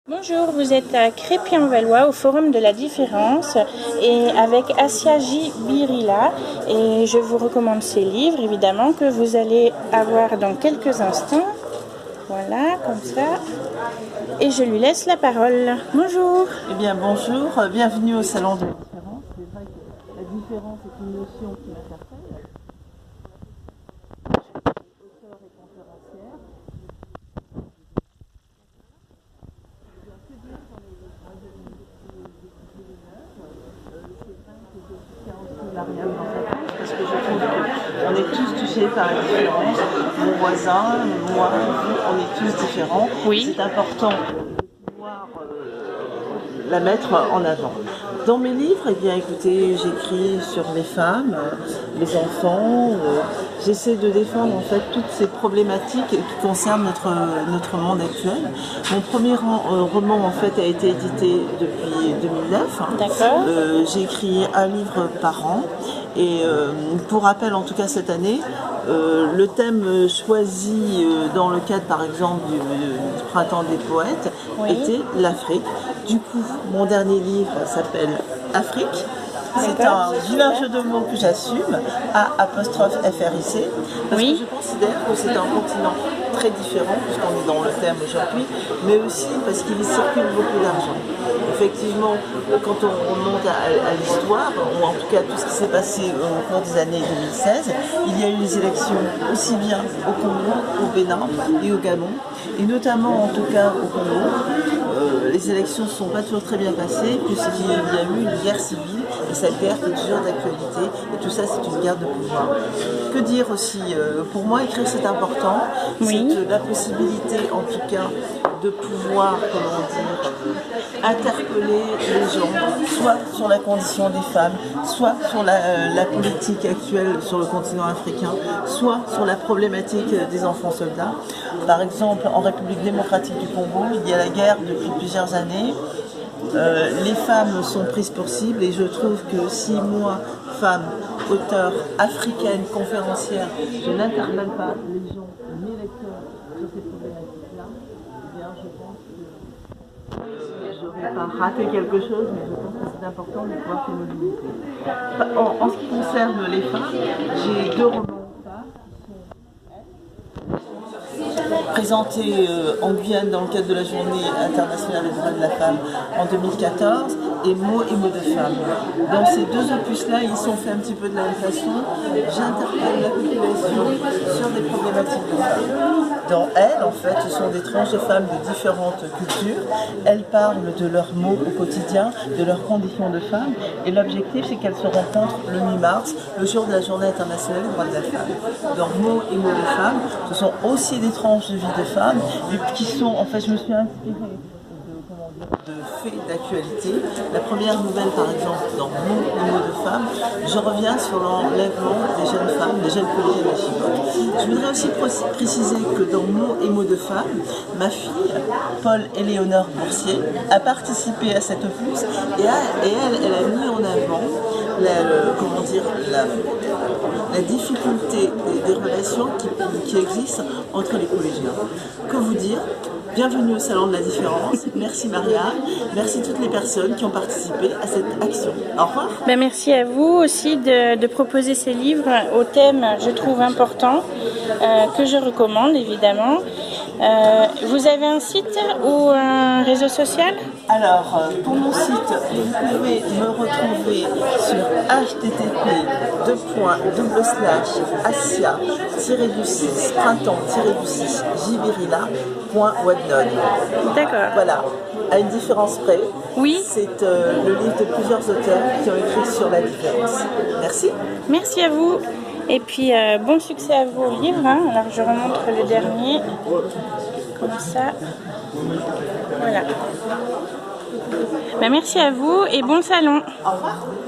Bonjour, vous êtes à Crépy-en-Valois au Forum de la Différence et avec Assia Jibirila et je vous recommande ces livres évidemment que vous allez avoir dans quelques instants. Voilà, comme ça. Et je lui laisse la parole. Bonjour. Eh bien bonjour, bienvenue au Salon de la Différence. C'est vrai que la différence est une notion qui m'interpelle. Auteur et conférencière. Marianne dans sa tête, parce que je trouve qu'on est tous touchés par la différence. Mon voisin, moi, vous, on est tous différents. Oui. C'est important de pouvoir la mettre en avant. Dans mes livres, eh bien, écoutez, j'écris sur les femmes, les enfants. J'essaie de défendre en fait toutes ces problématiques qui concernent notre monde actuel. Mon premier roman en fait a été édité depuis 2009. D'accord. J'ai écrit un livre par an. Et pour rappel, en tout cas cette année, le thème choisi dans le cadre par exemple du Printemps des poètes était l'Afrique. Du coup, mon dernier livre s'appelle Afrique. C'est un vilain jeu de mots que j'assume, A''FRIC, parce que je considère que c'est un continent très différent, puisqu'on est dans le thème aujourd'hui, mais aussi parce qu'il y circule beaucoup d'argent. Effectivement, quand on remonte à l'histoire, ou en tout cas tout ce qui s'est passé au cours des années 2016, il y a eu des élections aussi bien au Congo, au Bénin et au Gabon, et notamment en tout cas au Congo. Les élections ne sont pas toujours très bien passées, puisqu'il y a eu une guerre civile, et cette guerre est toujours d'actualité, et tout ça c'est une guerre de pouvoir. Que dire aussi, pour moi écrire c'est important, c'est la possibilité en tout cas de pouvoir, comment dire, interpeller les gens, soit sur la condition des femmes, soit sur la politique actuelle sur le continent africain, soit sur la problématique des enfants soldats. Par exemple, en République démocratique du Congo, il y a la guerre depuis plusieurs années. Les femmes sont prises pour cible et je trouve que si moi, femme, auteure, africaine, conférencière, je n'interpelle pas les gens, mes lecteurs, sur ces problématiques-là, eh bien je pense que je n'aurais pas raté quelque chose, mais je pense que c'est important de pouvoir se mobiliser. En ce qui concerne les femmes, j'ai deux romans présenté en Guyane dans le cadre de la Journée internationale des droits de la femme en 2014 et Mots et mots de femme. Dans ces deux opus-là, ils sont faits un petit peu de la même façon. J'interpelle la population sur des problématiques de femmes. Dans elles, en fait, ce sont des tranches de femmes de différentes cultures. Elles parlent de leurs mots au quotidien, de leurs conditions de femmes. Et l'objectif, c'est qu'elles se rencontrent le 8 mars, le jour de la Journée internationale des droits de la femme. Dans Mots et mots de femme, ce sont aussi des tranches de vie de femmes, qui sont, en fait, je me suis inspirée de faits d'actualité. La première nouvelle, par exemple, dans Mots et mots de femmes, je reviens sur l'enlèvement des jeunes femmes, des jeunes collégiennes à Chibok. Je voudrais aussi préciser que dans Mots et mots de femmes, ma fille, Paul-Éléonore Boursier, a participé à cet opus et elle a mis en avant la difficulté des relations qui existent entre les collégiens. Que vous dire? Bienvenue au Salon de la Différence. Merci Maria. Merci toutes les personnes qui ont participé à cette action. Au revoir. Merci à vous aussi de proposer ces livres au thème, je trouve, important, que je recommande évidemment. Vous avez un site ou un réseau social? Alors, pour mon site, vous pouvez me retrouver sur http://assia-printemps-jibirila.webnode. D'accord. Voilà, à une différence près. Oui. C'est le livre de plusieurs auteurs qui ont écrit sur la différence. Merci. Merci à vous. Et puis, bon succès à vous au livre. Alors, je remontre le dernier. Comme ça. Voilà. Merci à vous et bon salon. Au revoir.